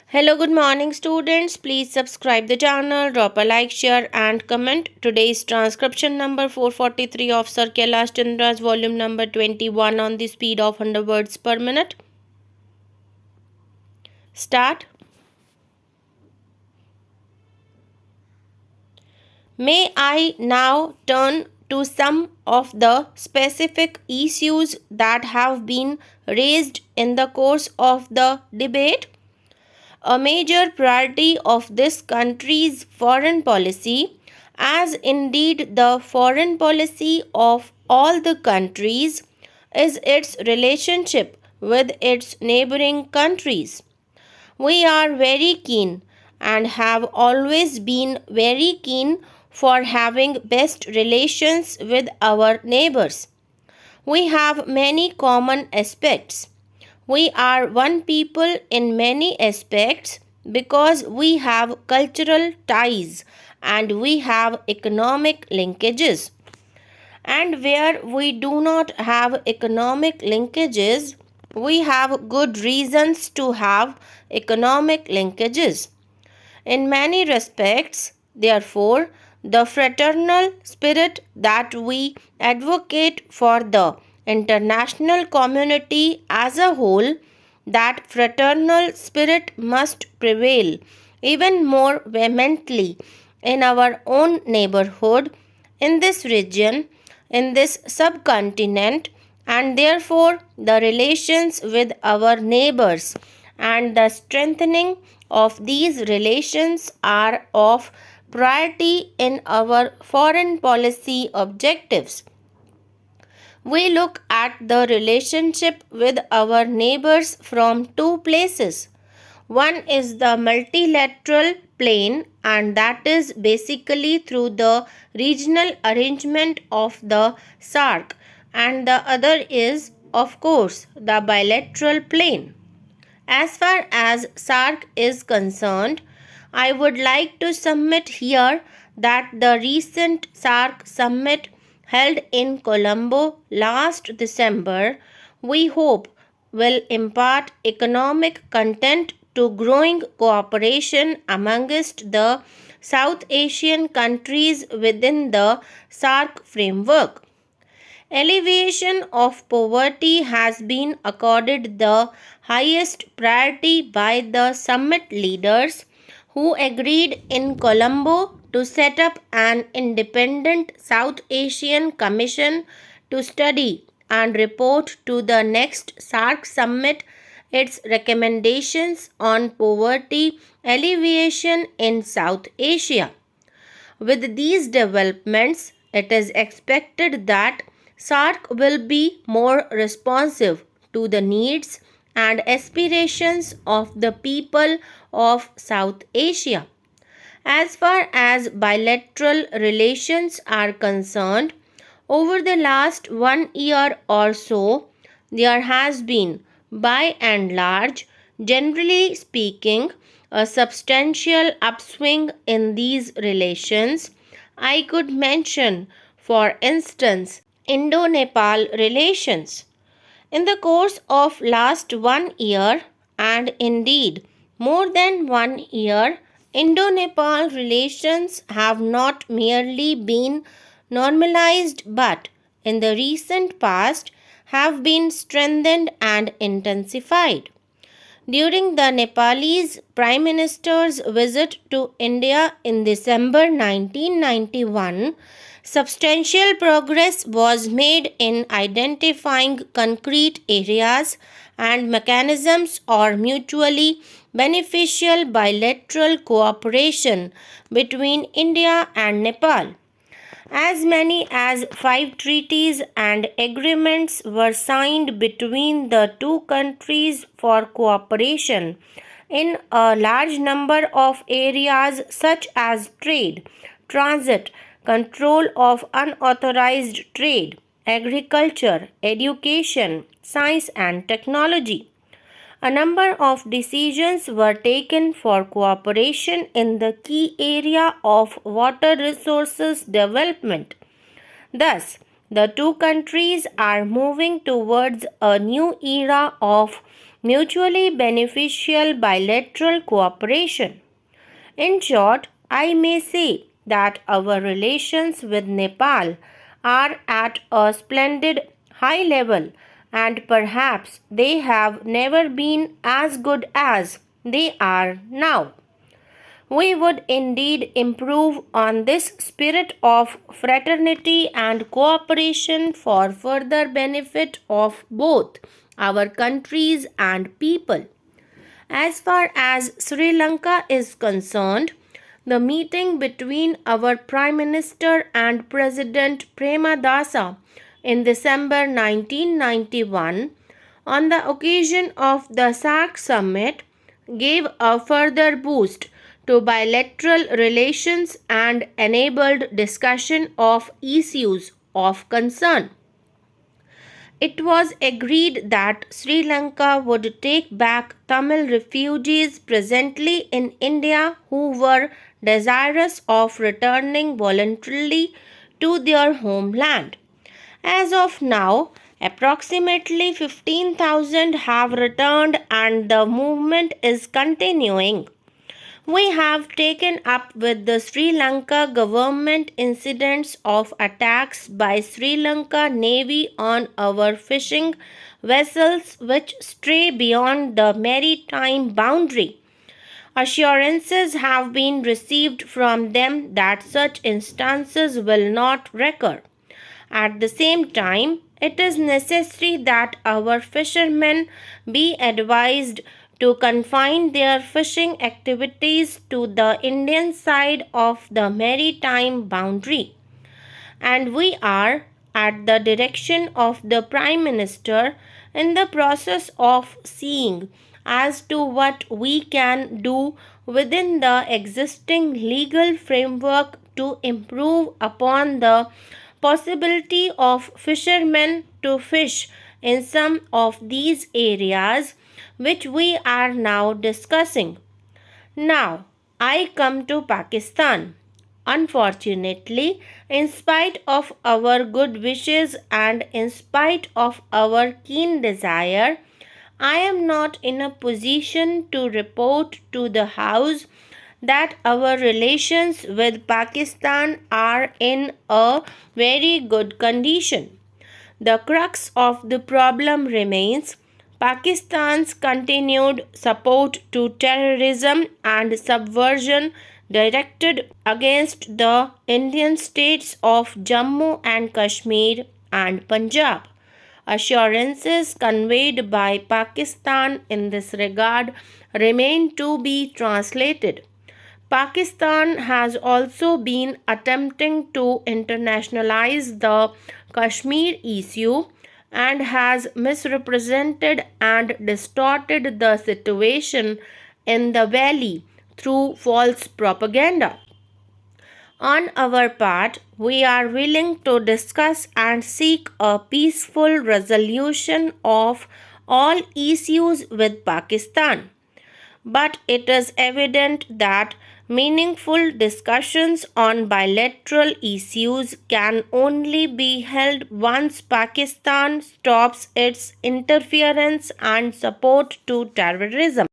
Hello, good morning, students. Please subscribe the channel, drop a like, share, and comment. Today's transcription number 443 of Sir Kailash Chandra's volume number 21 on the speed of 100 words per minute. Start. May I now turn to some of the specific issues that have been raised in the course of the debate? A major priority of this country's foreign policy, as indeed the foreign policy of all the countries, is its relationship with its neighboring countries. We are very keen and have always been very keen for having best relations with our neighbors. We have many common aspects. We are one people in many aspects because we have cultural ties and we have economic linkages. And where we do not have economic linkages, we have good reasons to have economic linkages. In many respects, therefore, the fraternal spirit that we advocate for the international community as a whole, that fraternal spirit must prevail even more vehemently in our own neighborhood, in this region, in this subcontinent, and therefore the relations with our neighbors and the strengthening of these relations are of priority in our foreign policy objectives. We look at the relationship with our neighbors from two places. One is the multilateral plane, and that is basically through the regional arrangement of the SAARC, and the other is, of course, the bilateral plane. As far as SAARC is concerned, I would like to submit here that the recent SAARC summit held in Colombo last December, we hope will impart economic content to growing cooperation amongst the South Asian countries within the SAARC framework. Alleviation of poverty has been accorded the highest priority by the summit leaders who agreed in Colombo to set up an independent South Asian Commission to study and report to the next SAARC summit its recommendations on poverty alleviation in South Asia. With these developments, it is expected that SAARC will be more responsive to the needs and aspirations of the people of South Asia. As far as bilateral relations are concerned, over the last 1 year or so, there has been, by and large, generally speaking, a substantial upswing in these relations. I could mention, for instance, Indo-Nepal relations. In the course of last 1 year, and indeed more than 1 year, Indo-Nepal relations have not merely been normalized but in the recent past have been strengthened and intensified. During the Nepalese Prime Minister's visit to India in December 1991, substantial progress was made in identifying concrete areas and mechanisms or mutually beneficial bilateral cooperation between India and Nepal. As many as 5 treaties and agreements were signed between the two countries for cooperation in a large number of areas such as trade, transit, control of unauthorized trade, agriculture, education, science and technology. A number of decisions were taken for cooperation in the key area of water resources development. Thus, the two countries are moving towards a new era of mutually beneficial bilateral cooperation. In short, I may say that our relations with Nepal are at a splendid high level, and perhaps they have never been as good as they are now. We would indeed improve on this spirit of fraternity and cooperation for further benefit of both our countries and people. As far as Sri Lanka is concerned, the meeting between our Prime Minister and President Premadasa in December 1991 on the occasion of the SAC summit gave a further boost to bilateral relations and enabled discussion of issues of concern. It was agreed that Sri Lanka would take back Tamil refugees presently in India who were desirous of returning voluntarily to their homeland. As of now, approximately 15,000 have returned and the movement is continuing. We have taken up with the Sri Lanka government incidents of attacks by Sri Lanka Navy on our fishing vessels which stray beyond the maritime boundary. Assurances have been received from them that such instances will not recur. At the same time, it is necessary that our fishermen be advised to confine their fishing activities to the Indian side of the maritime boundary. And we are, at the direction of the Prime Minister, in the process of seeing as to what we can do within the existing legal framework to improve upon the possibility of fishermen to fish in some of these areas which we are now discussing. Now, I come to Pakistan. Unfortunately, in spite of our good wishes and in spite of our keen desire, I am not in a position to report to the House that our relations with Pakistan are in a very good condition. The crux of the problem remains Pakistan's continued support to terrorism and subversion directed against the Indian states of Jammu and Kashmir and Punjab. Assurances conveyed by Pakistan in this regard remain to be translated. Pakistan has also been attempting to internationalize the Kashmir issue and has misrepresented and distorted the situation in the valley through false propaganda. On our part, we are willing to discuss and seek a peaceful resolution of all issues with Pakistan. But it is evident that meaningful discussions on bilateral issues can only be held once Pakistan stops its interference and support to terrorism.